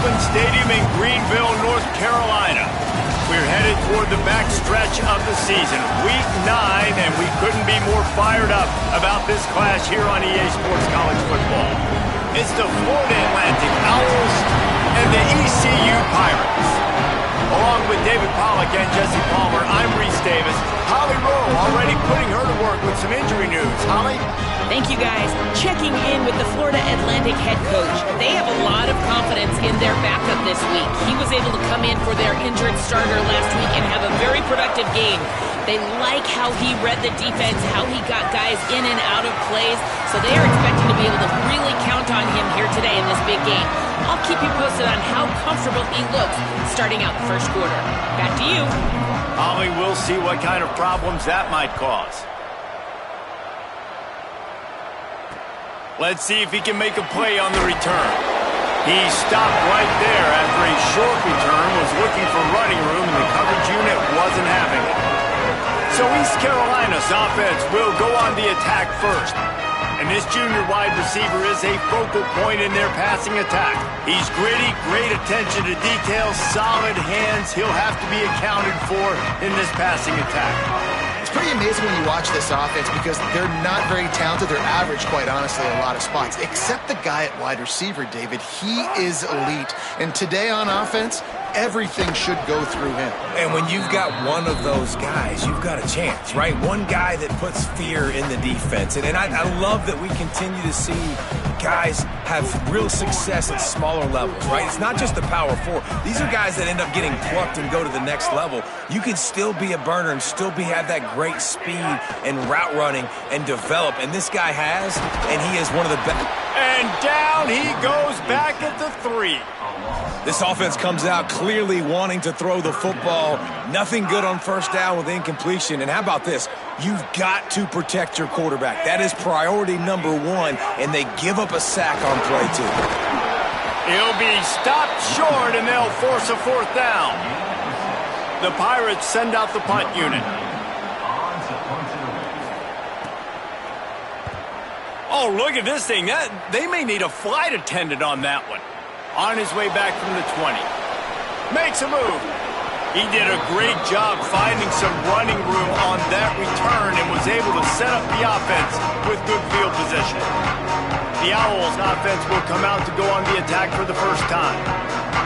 Oakland Stadium in Greenville, North Carolina. We're headed toward the back stretch of the season, Week 9, and we couldn't be more fired up about this clash here on EA Sports College Football. It's the Florida Atlantic Owls and the ECU Pirates. Along with David Pollack and Jesse Palmer, I'm Reese Davis. Holly Rowe already putting her to work with some injury news. Holly? Thank you, guys. Checking in with the Florida Atlantic head coach. They have a lot of confidence in their backup this week. He was able to come in for their injured starter last week and have a very productive game. They like how he read the defense, how he got guys in and out of plays, so they are expecting to be able to really count on him here today in this big game. I'll keep you posted on how comfortable he looks starting out the first quarter. Back to you. Holly, we'll see what kind of problems that might cause. Let's see if he can make a play on the return. He stopped right there after a short return, was looking for running room, and the coverage unit wasn't having it. So East Carolina's offense will go on the attack first. And this junior wide receiver is a focal point in their passing attack. He's gritty, great attention to detail, solid hands. He'll have to be accounted for in this passing attack. It's pretty amazing when you watch this offense because they're not very talented. They're average, quite honestly, in a lot of spots. Except the guy at wide receiver, David. He is elite. And today on offense, everything should go through him. And when you've got one of those guys, you've got a chance, right? One guy that puts fear in the defense. And I love that we continue to see guys have real success at smaller levels, right? It's not just the power four. These are guys that end up getting plucked and go to the next level. You can still be a burner and still have that great speed and route running and develop. And this guy has, and he is one of the best. And down he goes back at the 3. This offense comes out clearly wanting to throw the football. Nothing good on first down with incompletion. And how about this? You've got to protect your quarterback. That is priority number 1, and they give up a sack on play 2. He'll be stopped short, and they'll force a 4th down. The Pirates send out the punt unit. Oh, look at this thing. They may need a flight attendant on that one. On his way back from the 20. Makes a move. He did a great job finding some running room on that return and was able to set up the offense with good field position. The Owls offense will come out to go on the attack for the first time.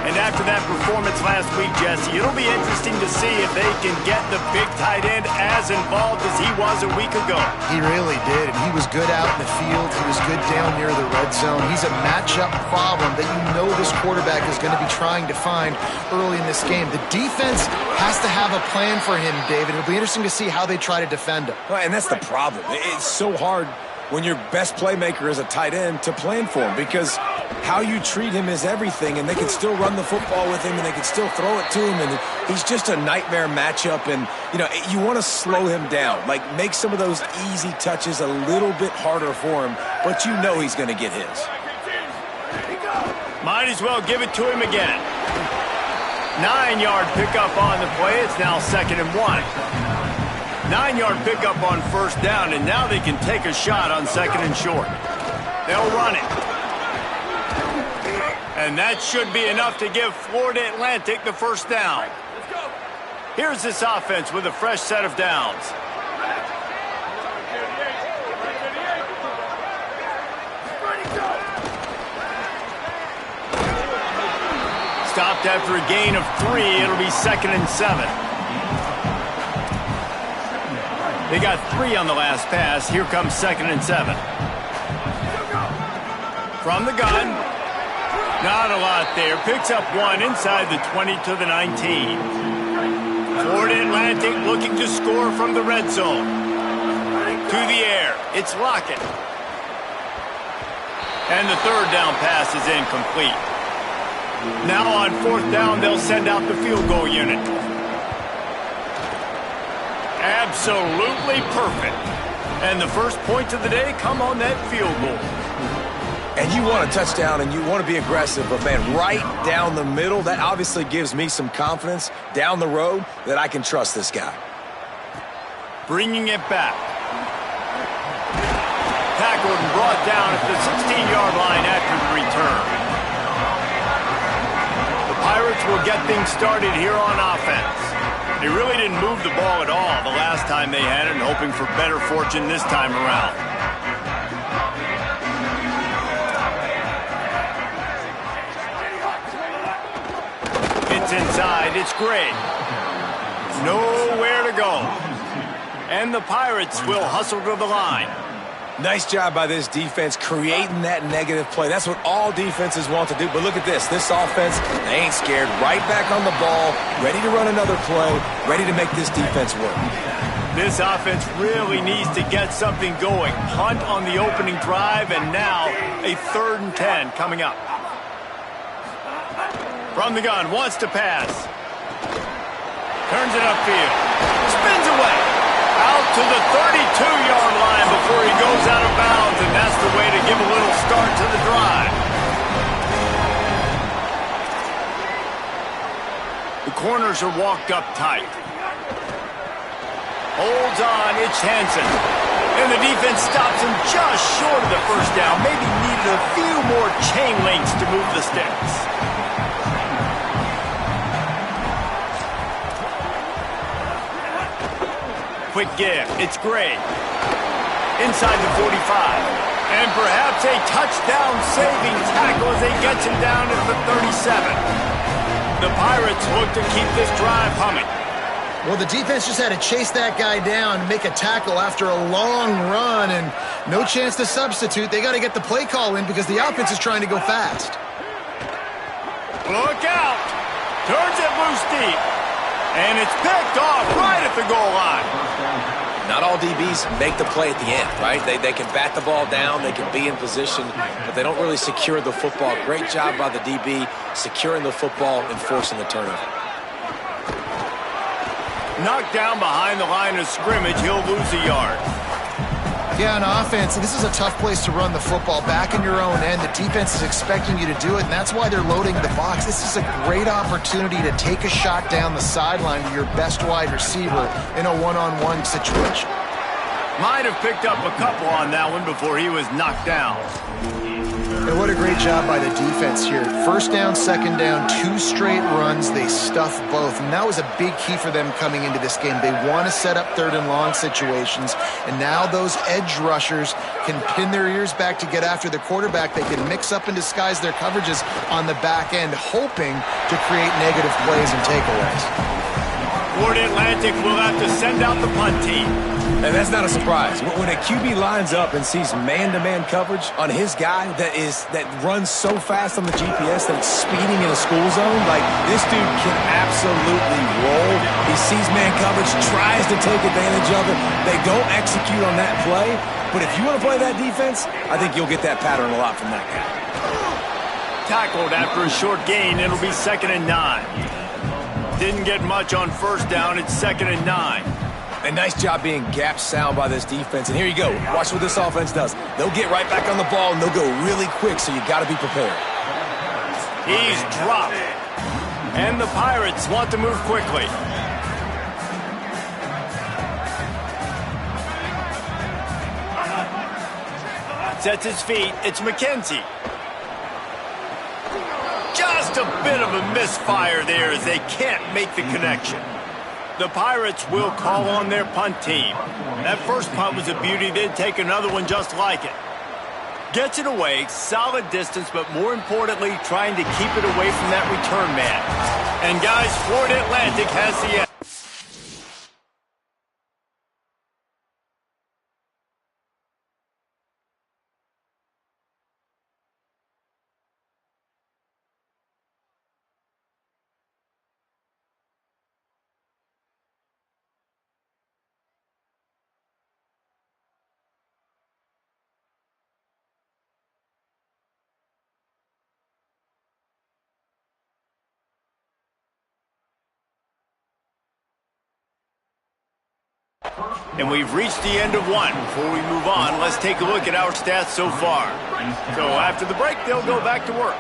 And after that performance last week, Jesse, it'll be interesting to see if they can get the big tight end as involved as he was a week ago. He really did, and he was good out in the field. He was good down near the red zone. He's a matchup problem that you know this quarterback is going to be trying to find early in this game. The defense has to have a plan for him, David. It'll be interesting to see how they try to defend him. Well, and that's the problem. It's so hard when your best playmaker is a tight end to plan for him because how you treat him is everything, and they can still run the football with him, and they can still throw it to him, and he's just a nightmare matchup, and, you know, you want to slow him down, like make some of those easy touches a little bit harder for him, but you know he's going to get his. Might as well give it to him again. 9-yard pickup on the play. It's now 2nd and 1. 9-yard pickup on first down, and now they can take a shot on 2nd and short. They'll run it. And that should be enough to give Florida Atlantic the first down. Here's this offense with a fresh set of downs. Stopped after a gain of 3. It'll be 2nd and 7. They got 3 on the last pass. Here comes 2nd and 7. From the gun. Not a lot there. Picks up 1 inside the 20 to the 19. Florida Atlantic looking to score from the red zone. To the air. It's Lockett. And the 3rd down pass is incomplete. Now on 4th down, they'll send out the field goal unit. Absolutely perfect. And the first points of the day come on that field goal. And you want a touchdown and you want to be aggressive, but man, right down the middle, that obviously gives me some confidence down the road that I can trust this guy. Bringing it back. Tackled and brought down at the 16-yard line after the return. will get things started here on offense. They really didn't move the ball at all the last time they had it, and hoping for better fortune this time around. It's inside. It's great. Nowhere to go. And the Pirates will hustle to the line. Nice job by this defense creating that negative play. That's what all defenses want to do. But look at this. This offense, they ain't scared. Right back on the ball, ready to run another play, ready to make this defense work. This offense really needs to get something going. Punt on the opening drive, and now a 3rd and 10 coming up. From the gun, wants to pass. Turns it upfield. Spins away. Out to the 32-yard line before he goes out of bounds, and that's the way to give a little start to the drive. The corners are walked up tight. Holds on, it's Hansen. And the defense stops him just short of the first down. Maybe needed a few more chain links to move the sticks. Quick give. It's great. Inside the 45. And perhaps a touchdown-saving tackle as they get him down at the 37. The Pirates look to keep this drive humming. Well, the defense just had to chase that guy down and make a tackle after a long run, and no chance to substitute. They got to get the play call in because the offense is trying to go fast. Look out. Turns it loose deep. And it's picked off right at the goal line. Not all DBs make the play at the end, right? They can bat the ball down, they can be in position, but they don't really secure the football. Great job by the DB securing the football and forcing the turnover. Knocked down behind the line of scrimmage, he'll lose a yard. Yeah, on offense, this is a tough place to run the football. Back in your own end, the defense is expecting you to do it, and that's why they're loading the box. This is a great opportunity to take a shot down the sideline to your best wide receiver in a one-on-one situation. Might have picked up a couple on that one before he was knocked down. And what a great job by the defense here. First down, second down, 2 straight runs. They stuffed both, and that was a big key for them coming into this game. They want to set up 3rd and long situations, and now those edge rushers can pin their ears back to get after the quarterback. They can mix up and disguise their coverages on the back end, hoping to create negative plays and takeaways. Florida Atlantic will have to send out the punt team. And that's not a surprise. When a QB lines up and sees man-to-man coverage on his guy that runs so fast on the GPS that it's speeding in a school zone, like this dude can absolutely roll. He sees man coverage, tries to take advantage of it. They don't execute on that play. But if you want to play that defense, I think you'll get that pattern a lot from that guy. Tackled after a short gain, it'll be 2nd and 9. Didn't get much on first down, it's 2nd and 9. A nice job being gap sound by this defense. And here you go. Watch what this offense does. They'll get right back on the ball, and they'll go really quick, so you got to be prepared. He's dropped. And the Pirates want to move quickly. Sets his feet. It's McKenzie. Just a bit of a misfire there as they can't make the connection. The Pirates will call on their punt team. That first punt was a beauty. They'd take another one just like it. Gets it away, solid distance, but more importantly, trying to keep it away from that return man. And guys, Florida Atlantic has the edge. And we've reached the end of one. Before we move on, let's take a look at our stats so far. So after the break, they'll go back to work.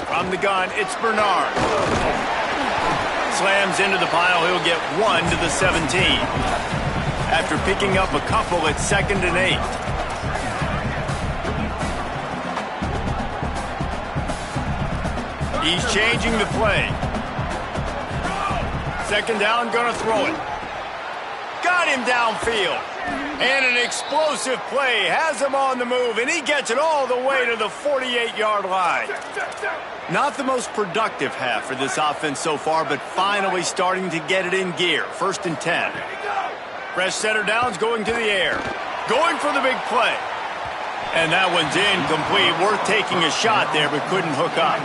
From the gun, it's Bernard. Slams into the pile, he'll get 1 to the 17. After picking up a couple, it's 2nd and 8. He's changing the play. Second down, gonna throw it. Got him downfield. And an explosive play has him on the move, and he gets it all the way to the 48-yard line. Not the most productive half for this offense so far, but finally starting to get it in gear. 1st and 10. Fresh setter downs going to the air. Going for the big play. And that one's incomplete. Worth taking a shot there, but couldn't hook up.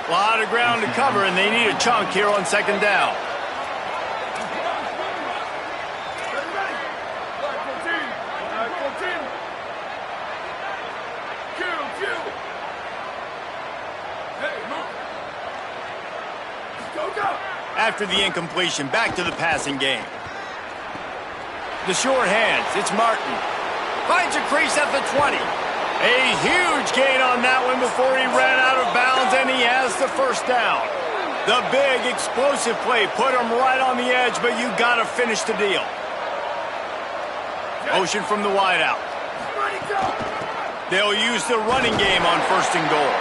A lot of ground to cover, and they need a chunk here on 2nd down. After the incompletion, back to the passing game. The short hands, it's Martin. Finds a crease at the 20. A huge gain on that one before he ran out of bounds, and he has the 1st down. The big, explosive play put him right on the edge, but you got to finish the deal. Motion from the wideout. They'll use the running game on 1st and goal.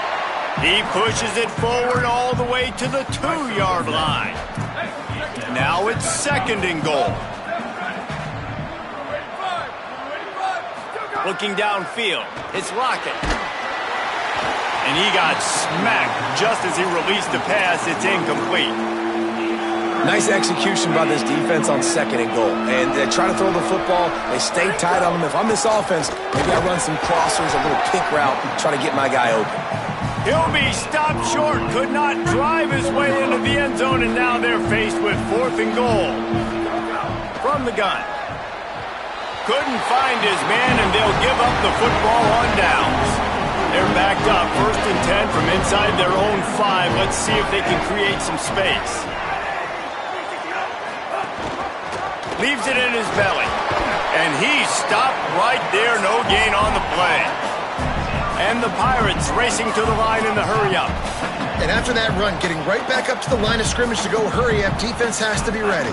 He pushes it forward all the way to the 2-yard line. Now it's 2nd and goal. Looking downfield, it's Lockett. And he got smacked just as he released the pass. It's incomplete. Nice execution by this defense on 2nd and goal. And they try to throw the football. They stay tight on them. If I'm this offense, maybe I run some crossers, a little kick route, try to get my guy open. He'll be stopped short, could not drive his way into the end zone, and now they're faced with 4th and goal. From the gun. Couldn't find his man, and they'll give up the football on downs. They're backed up, 1st and 10 from inside their own 5. Let's see if they can create some space. Leaves it in his belly. And he's stopped right there, no gain on the play. And the Pirates racing to the line in the hurry-up. And after that run, getting right back up to the line of scrimmage to go hurry-up, defense has to be ready.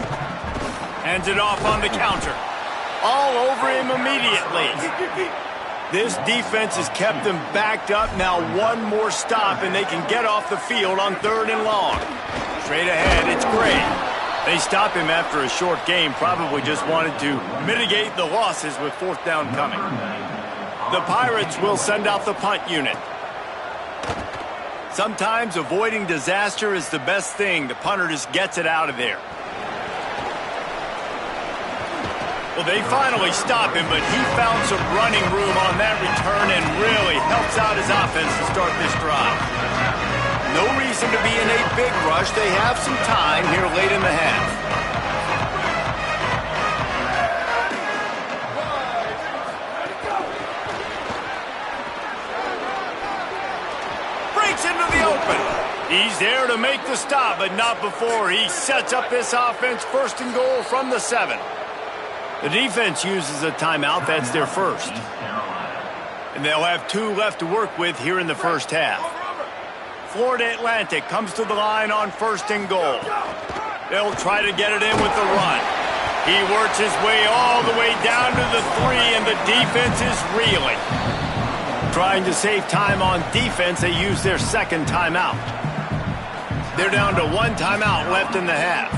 Hands it off on the counter. All over him immediately. This defense has kept them backed up. Now one more stop, and they can get off the field on 3rd and long. Straight ahead, it's Gray. They stop him after a short game. Probably just wanted to mitigate the losses with 4th down coming. The Pirates will send out the punt unit. Sometimes avoiding disaster is the best thing. The punter just gets it out of there. Well, they finally stop him, but he found some running room on that return and really helps out his offense to start this drive. No reason to be in a big rush. They have some time here late in the half. Into the open. He's there to make the stop, but not before he sets up this offense. 1st and goal from the 7. The defense uses a timeout. That's their 1st. And they'll have 2 left to work with here in the 1st half. Florida Atlantic comes to the line on 1st and goal. They'll try to get it in with the run. He works his way all the way down to the 3, and the defense is reeling. Trying to save time on defense, they use their 2nd timeout. They're down to 1 timeout left in the half.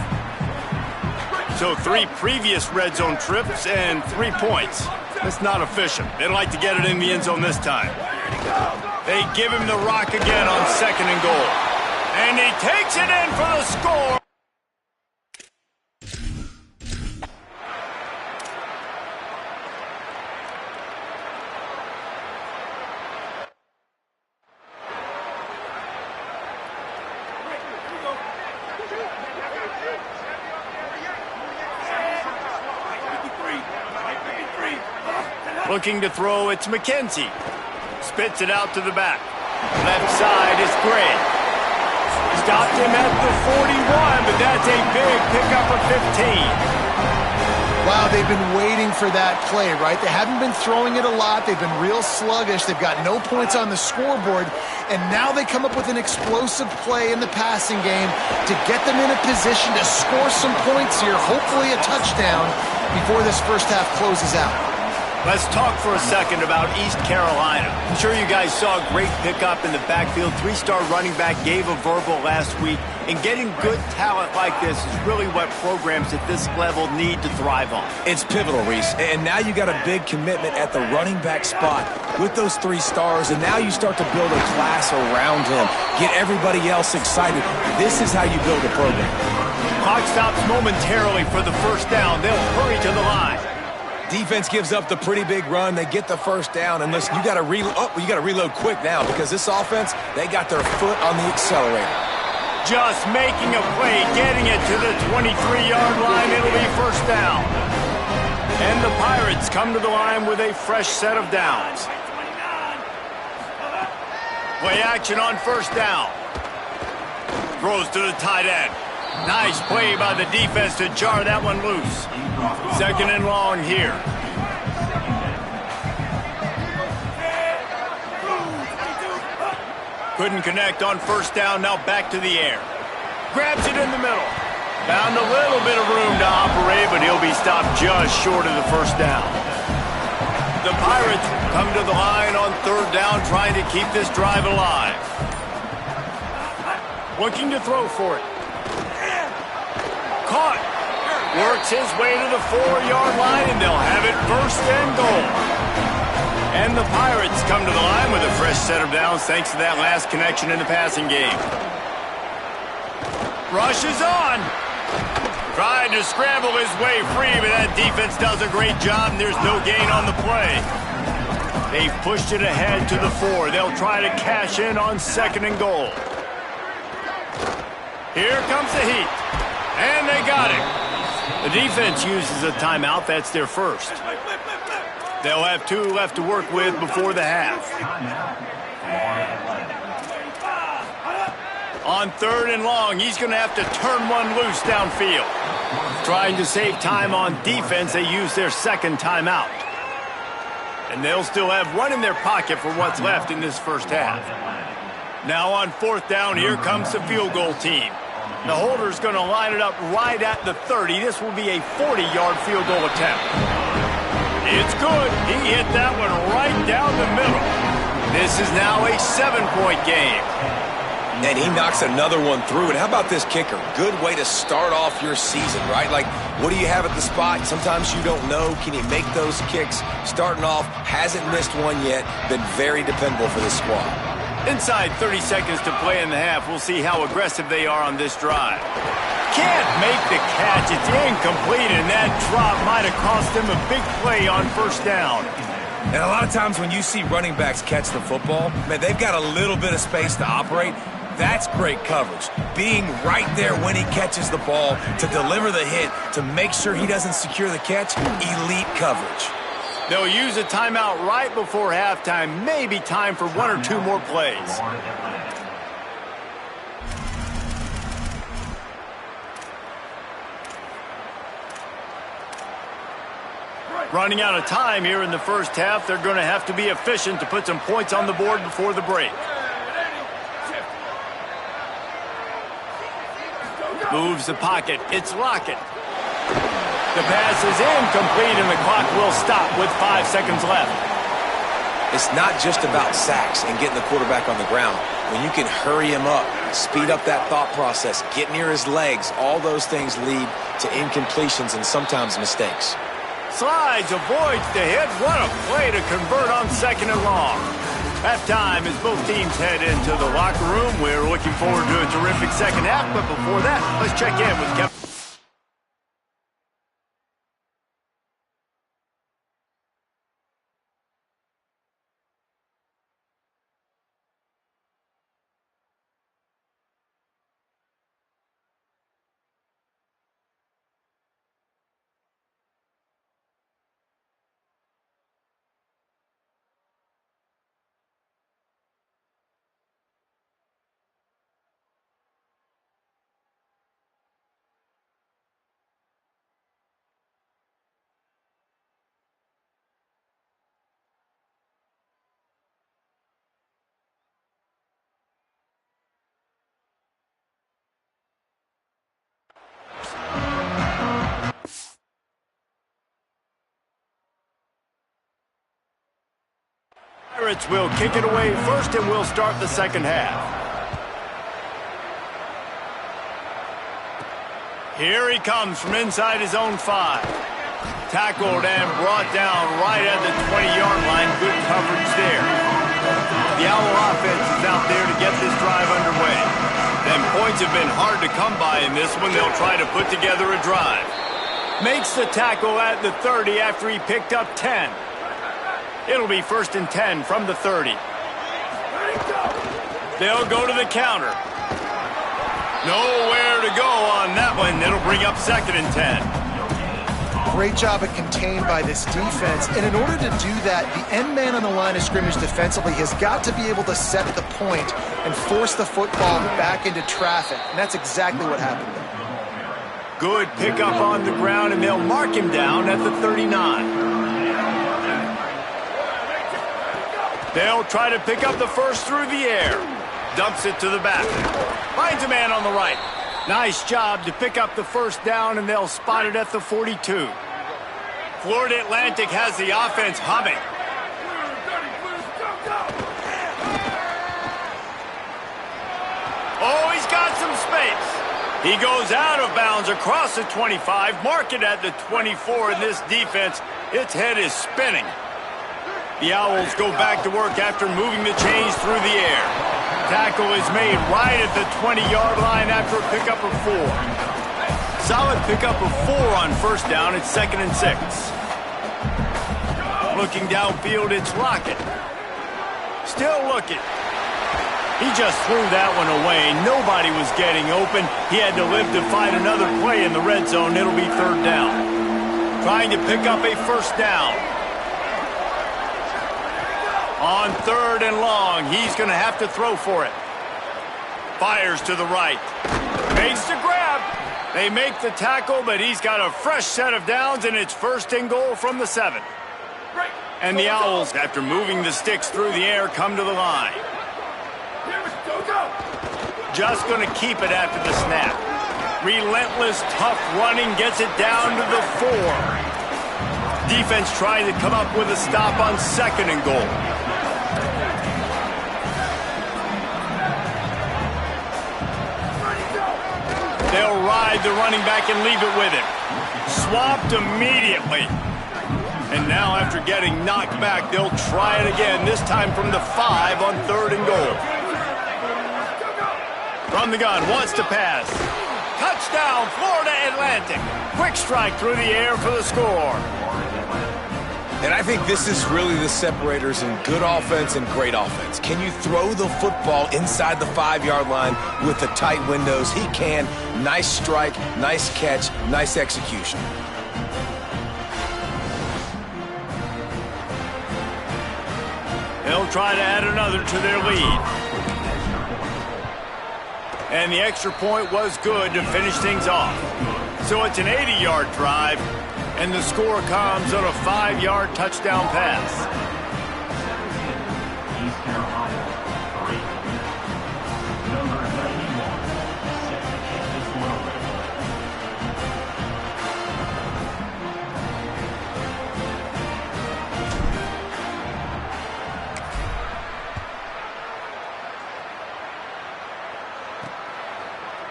So 3 previous red zone trips and 3 points. That's not efficient. They'd like to get it in the end zone this time. They give him the rock again on 2nd and goal. And he takes it in for the score. Looking to throw, it's McKenzie. Spits it out to the back. Left side is Gray. Stopped him at the 41, but that's a big pickup of 15. Wow, they've been waiting for that play, right? They haven't been throwing it a lot. They've been real sluggish. They've got no points on the scoreboard. And now they come up with an explosive play in the passing game to get them in a position to score some points here, hopefully a touchdown, before this 1st half closes out. Let's talk for a second about East Carolina. I'm sure you guys saw a great pickup in the backfield. Three-star running back gave a verbal last week. And getting good talent like this is really what programs at this level need to thrive on. It's pivotal, Reese. And now you got a big commitment at the running back spot with those 3 stars. And now you start to build a class around him. Get everybody else excited. This is how you build a program. Clock stops momentarily for the first down. They'll hurry to the line. Defense gives up the pretty big run. They get the first down. And listen, you got to reload quick now because this offense, they got their foot on the accelerator. Just making a play, getting it to the 23-yard line. It'll be first down. And the Pirates come to the line with a fresh set of downs. Play action on first down. Throws to the tight end. Nice play by the defense to jar that one loose. Second and long here. Couldn't connect on first down, now back to the air. Grabs it in the middle. Found a little bit of room to operate, but he'll be stopped just short of the first down. The Pirates come to the line on third down, trying to keep this drive alive. Looking to throw for it. Caught. Works his way to the 4-yard line, and they'll have it first and goal. And the Pirates come to the line with a fresh set of downs thanks to that last connection in the passing game. Rush is on. Tried to scramble his way free, but that defense does a great job, and there's no gain on the play. They've pushed it ahead to the 4. They'll try to cash in on second and goal. Here comes the heat. And they got it. The defense uses a timeout. That's their first. They'll have 2 left to work with before the half. On third and long, he's going to have to turn one loose downfield. Trying to save time on defense, they use their second timeout. And they'll still have one in their pocket for what's left in this first half. Now on fourth down, here comes the field goal team. The holder's going to line it up right at the 30. This will be a 40-yard field goal attempt. It's good. He hit that one right down the middle. This is now a 7-point game. And he knocks another one through. And how about this kicker? Good way to start off your season, right? Like, what do you have at the spot? Sometimes you don't know. Can he make those kicks? Starting off, hasn't missed one yet. Been very dependable for this squad. Inside 30 seconds to play in the half. We'll see how aggressive they are on this drive. Can't make the catch. It's incomplete, and that drop might have cost them a big play on first down. And a lot of times when you see running backs catch the football, man, they've got a little bit of space to operate. That's great coverage. Being right there when he catches the ball to deliver the hit, to make sure he doesn't secure the catch, elite coverage. They'll use a timeout right before halftime. Maybe time for 1 or 2 more plays. Running out of time here in the first half. They're going to have to be efficient to put some points on the board before the break. Moves the pocket. It's Lockett. The pass is incomplete, and the clock will stop with 5 seconds left. It's not just about sacks and getting the quarterback on the ground. When you can hurry him up, speed up that thought process, get near his legs, all those things lead to incompletions and sometimes mistakes. Slides, avoids the hit. What a play to convert on second and long. Halftime as both teams head into the locker room. We're looking forward to a terrific second half, but before that, let's check in with Kevin. Pirates will kick it away first, and we'll start the second half. Here he comes from inside his own 5. Tackled and brought down right at the 20-yard line. Good coverage there. The Owl offense is out there to get this drive underway. Then points have been hard to come by in this one. They'll try to put together a drive. Makes the tackle at the 30 after he picked up 10. It'll be 1st and 10 from the 30. They'll go to the counter. Nowhere to go on that one. It'll bring up 2nd and 10. Great job of contained by this defense. And in order to do that, the end man on the line of scrimmage defensively has got to be able to set the point and force the football back into traffic. And that's exactly what happened there. Good pickup on the ground, and they'll mark him down at the 39. They'll try to pick up the first through the air. Dumps it to the back. Finds a man on the right. Nice job to pick up the first down, and they'll spot it at the 42. Florida Atlantic has the offense humming. Oh, he's got some space. He goes out of bounds across the 25, mark it at the 24, and this defense, its head is spinning. The Owls go back to work after moving the chains through the air. Tackle is made right at the 20-yard line after a pickup of 4. Solid pickup of 4 on first down. It's 2nd and 6. Looking downfield, it's Lockett. Still looking. He just threw that one away. Nobody was getting open. He had to live to fight another play in the red zone. It'll be 3rd down. Trying to pick up a first down. On 3rd and long, he's going to have to throw for it. Fires to the right. Makes the grab. They make the tackle, but he's got a fresh set of downs, and it's 1st and goal from the 7. And the Owls, after moving the sticks through the air, come to the line. Just going to keep it after the snap. Relentless, tough running gets it down to the 4. Defense trying to come up with a stop on 2nd and goal. They'll ride the running back and leave it with him. Swamped immediately. And now after getting knocked back, they'll try it again, this time from the 5 on 3rd and goal. From the gun, wants to pass. Touchdown, Florida Atlantic. Quick strike through the air for the score. And I think this is really the separators in good offense and great offense. Can you throw the football inside the 5-yard line with the tight windows? He can. Nice strike, nice catch, nice execution. They'll try to add another to their lead. And the extra point was good to finish things off. So it's an 80-yard drive, and the score comes on a 5-yard touchdown pass.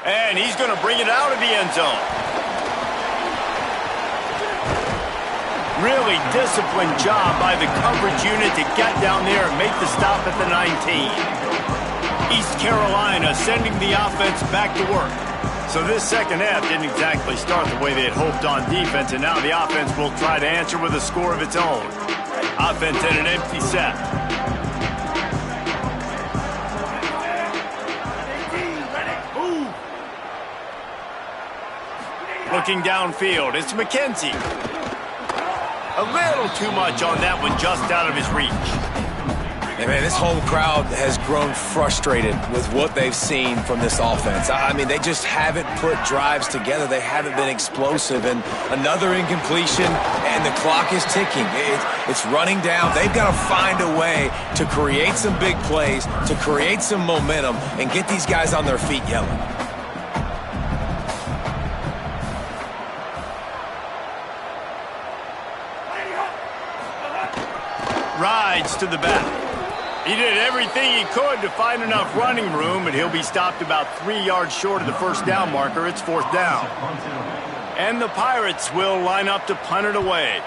And he's going to bring it out of the end zone. Really disciplined job by the coverage unit to get down there and make the stop at the 19. East Carolina sending the offense back to work. So this second half didn't exactly start the way they had hoped on defense, and now the offense will try to answer with a score of its own. Offense in an empty set. Looking downfield, it's McKenzie. A little too much on that one, just out of his reach. And man, this whole crowd has grown frustrated with what they've seen from this offense. I mean, they just haven't put drives together. They haven't been explosive. And another incompletion, and the clock is ticking. It's running down. They've got to find a way to create some big plays, to create some momentum, and get these guys on their feet yelling. Rides to the back. He did everything he could to find enough running room, but he'll be stopped about 3 yards short of the first down marker. It's 4th down. And the Pirates will line up to punt it away.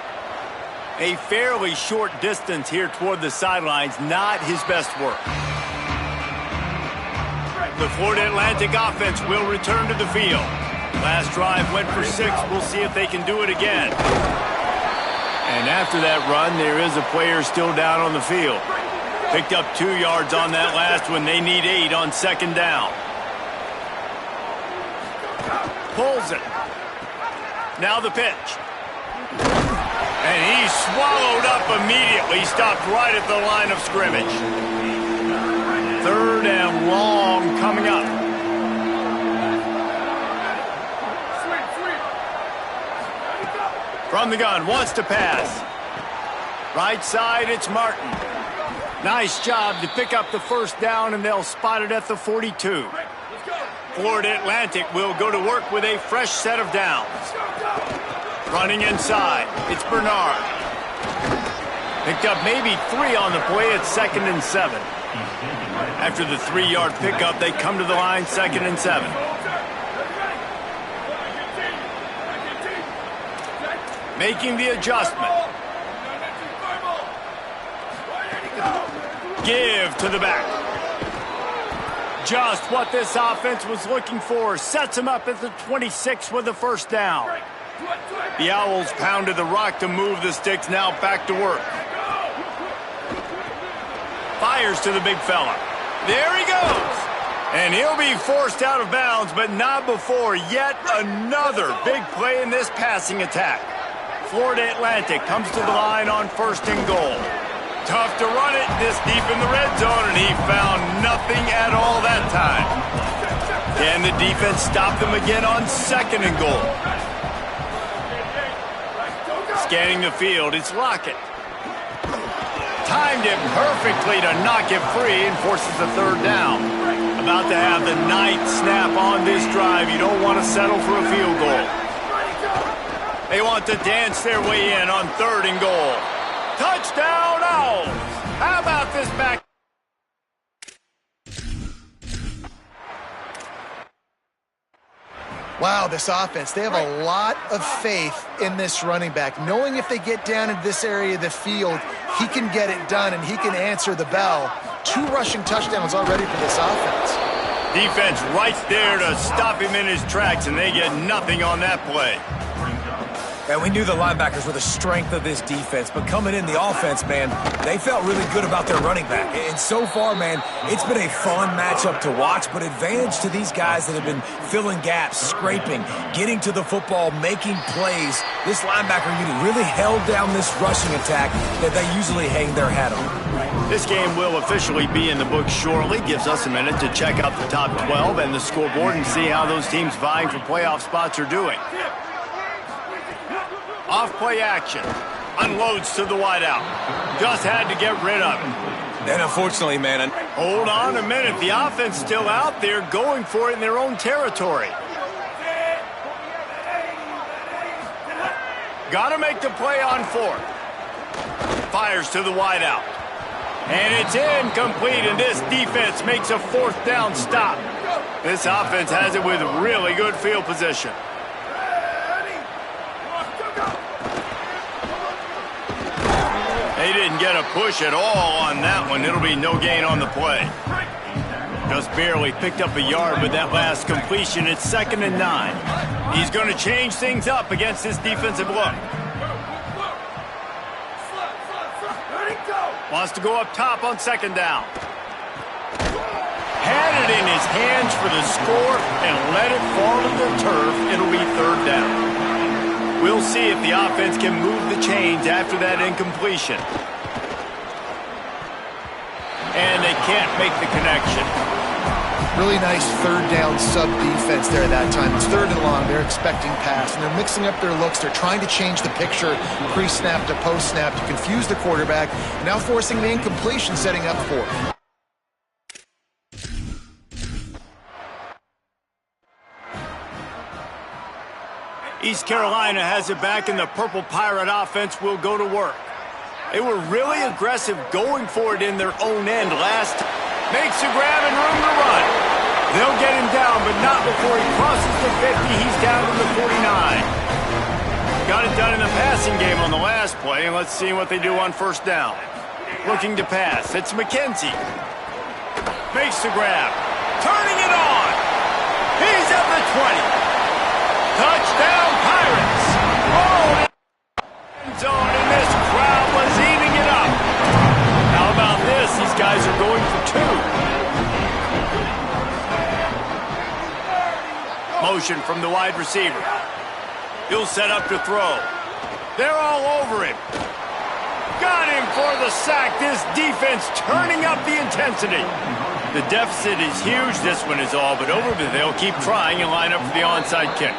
A fairly short distance here toward the sidelines, not his best work. The Florida Atlantic offense will return to the field. Last drive went for 6. We'll see if they can do it again. And after that run, there is a player still down on the field. Picked up 2 yards on that last one. They need 8 on 2nd down. Pulls it. Now the pitch. And he's swallowed up immediately. Stopped right at the line of scrimmage. 3rd and long coming up. From the gun, wants to pass. Right side, it's Martin. Nice job to pick up the first down, and they'll spot it at the 42. Florida Atlantic will go to work with a fresh set of downs. Running inside, it's Bernard. Picked up maybe 3 on the play at 2nd and 7. After the 3-yard pickup, they come to the line, 2nd and 7. Making the adjustment. Give to the back. Just what this offense was looking for. Sets him up at the 26 with the first down. The Owls pounded the rock to move the sticks. Now back to work. Fires to the big fella. There he goes. And he'll be forced out of bounds, but not before yet another big play in this passing attack. Florida Atlantic comes to the line on 1st and goal. Tough to run it this deep in the red zone, and he found nothing at all that time. Can the defense stop them again on 2nd and goal? Scanning the field, it's Lockett. Timed it perfectly to knock it free and forces the 3rd down. About to have the 9th snap on this drive. You don't want to settle for a field goal. They want to dance their way in on 3rd and goal. Touchdown, Owls! How about this back? Wow, this offense, they have a lot of faith in this running back, knowing if they get down in this area of the field, he can get it done and he can answer the bell. 2 rushing touchdowns already for this offense. Defense right there to stop him in his tracks, and they get nothing on that play. And we knew the linebackers were the strength of this defense, but coming in the offense, man, they felt really good about their running back. And so far, man, it's been a fun matchup to watch, but advantage to these guys that have been filling gaps, scraping, getting to the football, making plays. This linebacker unit really held down this rushing attack that they usually hang their hat on. This game will officially be in the books shortly. Gives us a minute to check out the top 12 and the scoreboard and see how those teams vying for playoff spots are doing. Off-play action. Unloads to the wideout. Just had to get rid of it. And unfortunately, man... Hold on a minute. The offense still out there going for it in their own territory. Got to make the play on 4th. Fires to the wideout. And it's incomplete, and this defense makes a 4th down stop. This offense has it with really good field position. They didn't get a push at all on that one. It'll be no gain on the play. Just barely picked up a yard with that last completion. It's 2nd and 9. He's going to change things up against this defensive look. Wants to go up top on 2nd down. Had it in his hands for the score and let it fall to the turf. It'll be 3rd down. We'll see if the offense can move the chains after that incompletion. And they can't make the connection. Really nice 3rd down sub-defense there that time. It's 3rd and long. They're expecting pass, and they're mixing up their looks. They're trying to change the picture pre-snap to post-snap to confuse the quarterback, now forcing the incompletion, setting up for it. East Carolina has it back, and the Purple Pirate offense will go to work. They were really aggressive going for it in their own end last time. Makes a grab and room to run. They'll get him down, but not before he crosses the 50. He's down to the 49. Got it done in the passing game on the last play, and let's see what they do on first down. Looking to pass. It's McKenzie. Makes the grab. Turning it on. He's at the 20. Touchdown, Pirates. Oh, zone, and this crowd was eating it up. How about this? These guys are going for 2. Motion from the wide receiver. He'll set up to throw. They're all over him. Got him for the sack. This defense turning up the intensity. The deficit is huge. This one is all but over, but they'll keep trying and line up for the onside kick.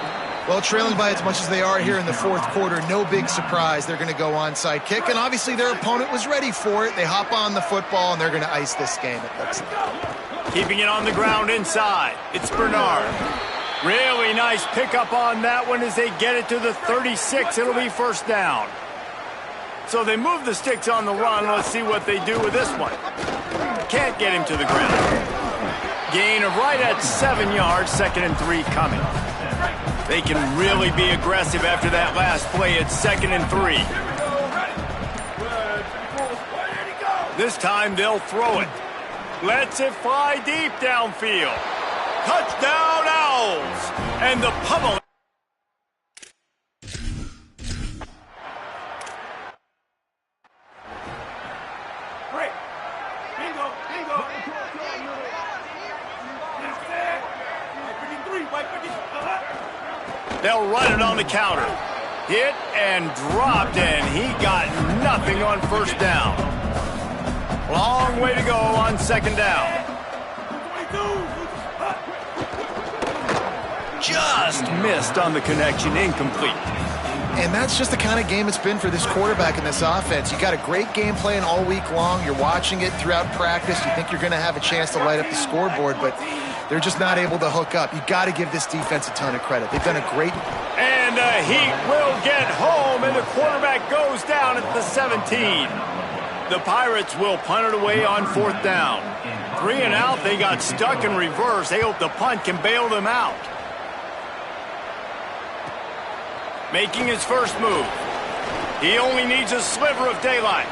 Well, trailing by as much as they are here in the fourth quarter, no big surprise. They're going to go onside kick, and obviously their opponent was ready for it. They hop on the football, and they're going to ice this game, it looks like. Keeping it on the ground inside. It's Bernard. Really nice pickup on that one as they get it to the 36. It'll be first down. So they move the sticks on the run. Let's see what they do with this one. Can't get him to the ground. Gain of right at 7 yards. 2nd and 3 coming. They can really be aggressive after that last play. It's 2nd and 3. This time they'll throw it. Lets it fly deep downfield. Touchdown, Owls! And the pummel. They'll run it on the counter. Hit and dropped, and he got nothing on first down. Long way to go on 2nd down. Just missed on the connection, incomplete. And that's just the kind of game it's been for this quarterback in this offense. You got a great game plan all week long. You're watching it throughout practice. You think you're going to have a chance to light up the scoreboard, but they're just not able to hook up. You got to give this defense a ton of credit. They've done a great... And the Heat will get home, and the quarterback goes down at the 17. The Pirates will punt it away on 4th down. 3 and out, they got stuck in reverse. They hope the punt can bail them out. Making his first move. He only needs a sliver of daylight.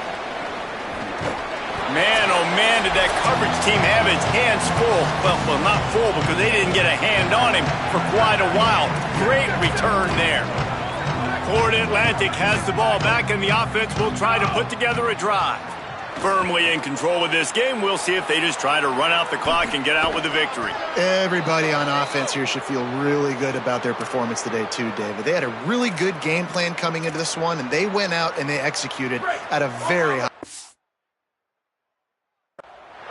Man, oh man, did that coverage team have its hands full. Well, not full because they didn't get a hand on him for quite a while. Great return there. Florida Atlantic has the ball back, and the offense will try to put together a drive. Firmly in control of this game. We'll see if they just try to run out the clock and get out with a victory. Everybody on offense here should feel really good about their performance today too, David. They had a really good game plan coming into this one, and they went out and they executed at a very high.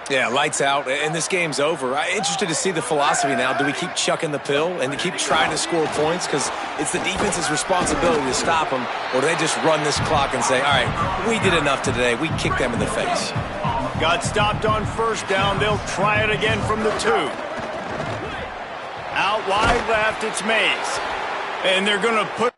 Yeah, lights out, and this game's over. I'm interested to see the philosophy now. Do we keep chucking the pill and to keep trying to score points because it's the defense's responsibility to stop them, or do they just run this clock and say, all right, we did enough today. We kicked them in the face. Got stopped on first down. They'll try it again from the 2. Out wide left, it's Mays. And they're going to put